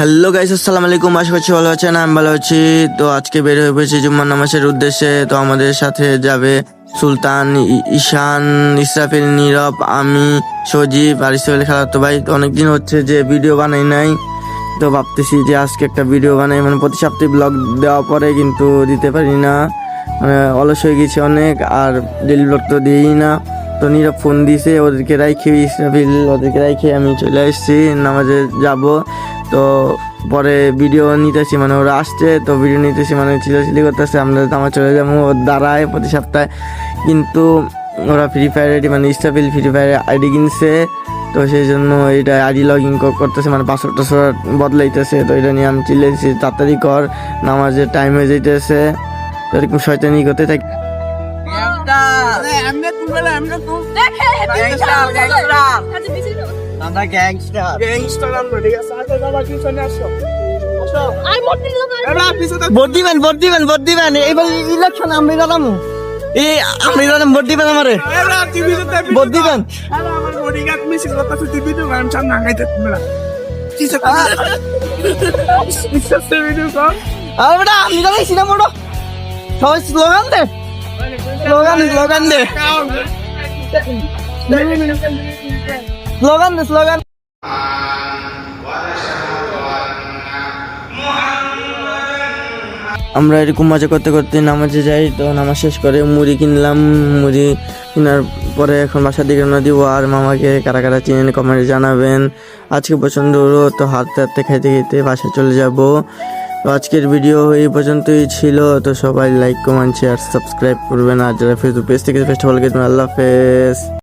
Hello guys, আসসালামু আলাইকুম। আশা করছি ভালো আছেন। আমি ভালো আছি। তো আজকে বের হয়ে পড়েছি জুম্মার নামাজের উদ্দেশ্যে। তো আমাদের সাথে যাবে সুলতান, ঈশান, ইসরাফিল, নীরব, আমি, সজীব আর ইসরাফিল খালাতো ভাই। তো অনেকদিন হচ্ছে যে ভিডিও বানাই নাই, তো ভাবতেছি যে আজকে একটা ভিডিও বানাই। মানে প্রতি সপ্তাহে ব্লগ দেওয়া পরে কিন্তু দিতে পারি না, মানে অলস হয়ে গেছি অনেক, আর ডেলি ব্লগ তো দিই না। তো নীরব ফোন দিয়েছে, ওদেরকে রাইখে, ইসরাফিল ওদেরকে রাইখে আমি চলে আসছি, নামাজে যাব। তো পরে ভিডিও নিতেছি, মানে ওরা আসছে তো ভিডিও নিতেছি, মানে চিলাচিলি করতেছে, আমরা নামাজ চলে যাবো ওর দ্বারায় প্রতি সপ্তাহে। কিন্তু ওরা ফ্রি ফায়ার আইডি, মানে ইসরাফিল ফ্রি ফায়ার আইডি কিনছে, তো সেই জন্য এটা আইডি লগ ইন করতেছে, মানে পাসওয়ার্ড টাসওয়ার্ড বদলাইতেছে। তো এটা নিয়ে আমি চিল্লাইছি, তাড়াতাড়ি কর, নামাজের টাইম হয়ে যাইতেছে। তো এরকম শয়তানি করতে থাকি। ভোট দিবেন এইবার ইলেকশন আমি দাঁড়াবো, আমি দাঁড়াম, ভোট দিবেন আমারে, ভোট দিবেন। আমি দাঁড়াইছি না মোটো, সবাই স্লোগান দে, স্লোগান দে, স্লোগান দে, স্লোগান দে, স্লোগান। আমরা এরকম মজা করতে করতে নামাজে যাই। তো নামাজ শেষ করে মুড়ি কিনলাম, মুড়ি কেনার পরে এখন বাসার দিকে রওনা দিব। আর মামাকে কারা কারা চিনেন কমেন্টে জানাবেন। আজকে প্রচণ্ড রোদ, তো হাঁটতে হাঁটতে খাইতে খেতে বাসায় চলে যাব। তো আজকের ভিডিও এই পর্যন্তই ছিল। তো সবাই লাইক, কমেন্ট, শেয়ার, সাবস্ক্রাইব করবেন। আর যারা ফেসবুক পেজ থেকে, ফার্স্ট অফ অল আল্লাহ হাফেজ।